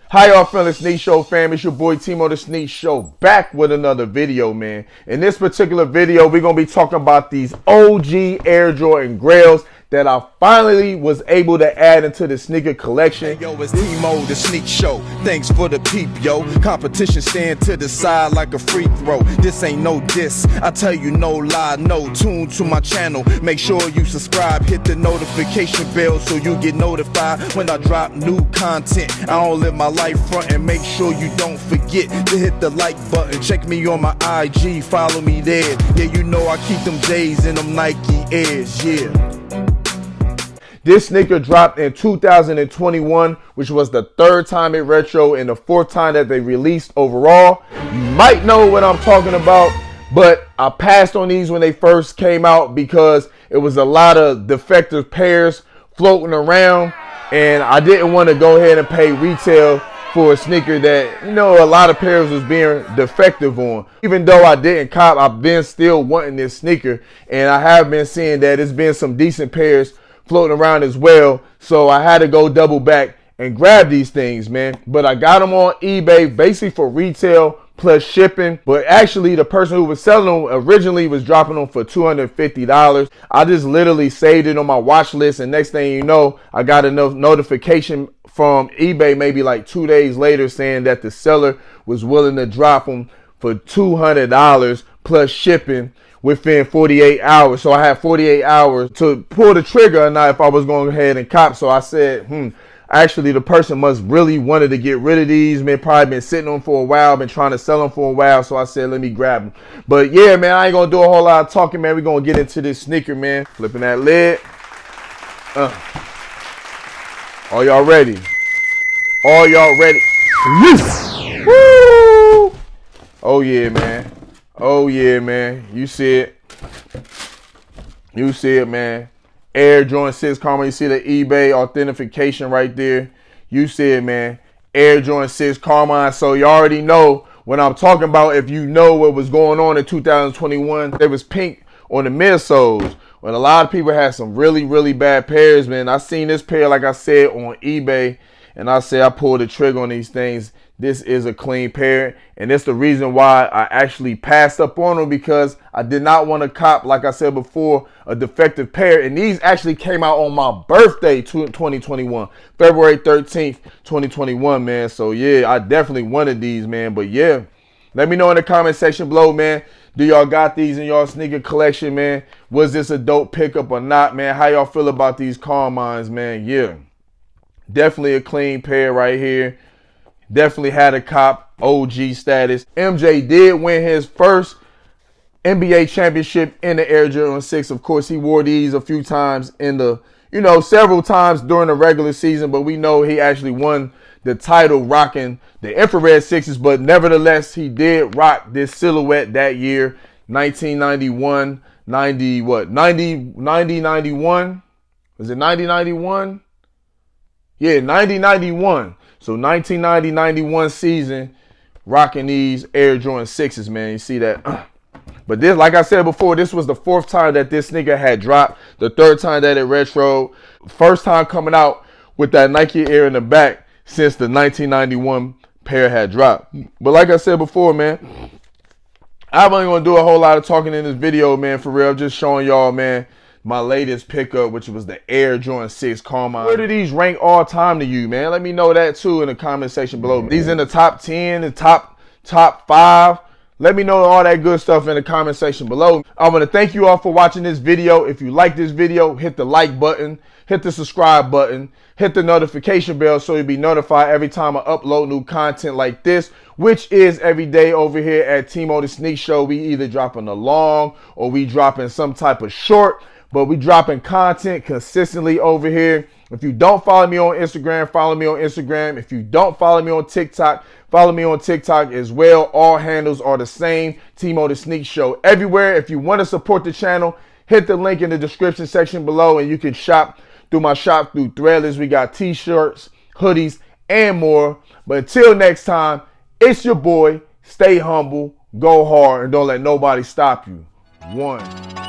How y'all feeling, Sneak Show fam? It's your boy Timo the Sneak Show, back with another video, man. In this particular video, we're going to be talking about these OG Air Jordan Grails that I finally was able to add into the sneaker collection. Hey, yo, it's Timo the Sneak Show. Thanks for the peep, yo. Competition stand to the side like a free throw. This ain't no diss, I tell you no lie, no. Tune to my channel, make sure you subscribe, hit the notification bell so you get notified when I drop new content. I don't live my life front, and make sure you don't forget to hit the like button. Check me on my IG, follow me there. Yeah, you know I keep them J's in them Nike Airs, yeah. This sneaker dropped in 2021, which was the third time it retro and the fourth time that they released overall. You might know what I'm talking about, but I passed on these when they first came out because it was a lot of defective pairs floating around, and I didn't want to go ahead and pay retail for a sneaker that, you know, a lot of pairs was being defective on. Even though I didn't cop, I've been still wanting this sneaker, and I have been seeing that it's been some decent pairs floating around as well, so I had to go double back and grab these things, man. But I got them on eBay basically for retail plus shipping, but actually the person who was selling them originally was dropping them for $250. I just literally saved it on my watch list, and next thing you know, I got a notification from eBay maybe like 2 days later saying that the seller was willing to drop them for $200 plus shipping within 48 hours. So I had 48 hours to pull the trigger or not if I was going ahead and cop. So I said, actually the person must really wanted to get rid of these, man. Probably been sitting on them for a while, been trying to sell them for a while. So I said, let me grab them. But yeah, man, I ain't gonna do a whole lot of talking, man. We're gonna get into this sneaker, man. Flipping that lid. Are y'all ready? Are y'all ready? Woo! Oh yeah, man. Oh yeah, man. You see it. You see it, man. Air Jordan 6 Karma. You see the eBay authentication right there. You see it, man. Air Jordan 6 Karma. So you already know what I'm talking about. If you know what was going on in 2021, there was pink on the midsoles. When a lot of people had some really, really bad pairs, man. I seen this pair, like I said, on eBay, and I said I pulled the trigger on these things. This is a clean pair, and it's the reason why I actually passed up on them, because I did not want to cop, like I said before, a defective pair. And these actually came out on my birthday, 2021, February 13th, 2021, man. So yeah, I definitely wanted these, man. But yeah, let me know in the comment section below, man. Do y'all got these in y'all sneaker collection, man? Was this a dope pickup or not, man? How y'all feel about these Carmines, man? Yeah, definitely a clean pair right here. Definitely had a cop, OG status. MJ did win his first NBA championship in the Air Jordan 6. Of course, he wore these a few times in the, you know, several times during the regular season, but we know he actually won the title rocking the infrared 6s. But nevertheless, he did rock this silhouette that year, 1991, 91? Was it 90-91? Yeah, 90-91. So 1990-91 season, rocking these Air Jordan 6s, man. You see that? But this, like I said before, this was the fourth time that this sneaker had dropped. The third time that it retro. First time coming out with that Nike Air in the back since the 1991 pair had dropped. But like I said before, man, I'm only going to do a whole lot of talking in this video, man, for real. I'm just showing y'all, man, my latest pickup, which was the Air Jordan 6 Carmine. Where do these rank all time to you, man? Let me know that too in the comment section below. These in the top 10, the top 5. Let me know all that good stuff in the comment section below. I want to thank you all for watching this video. If you like this video, hit the like button, hit the subscribe button, hit the notification bell so you'll be notified every time I upload new content like this, which is every day over here at Timo the Sneak Show. We either dropping a long or we dropping some type of short, but we dropping content consistently over here. If you don't follow me on Instagram, follow me on Instagram. If you don't follow me on TikTok, follow me on TikTok as well. All handles are the same, Timo the Sneak Show everywhere. If you want to support the channel, hit the link in the description section below, and you can shop through my shop through Threadless. We got t-shirts, hoodies, and more. But until next time, it's your boy. Stay humble, go hard, and don't let nobody stop you. 1.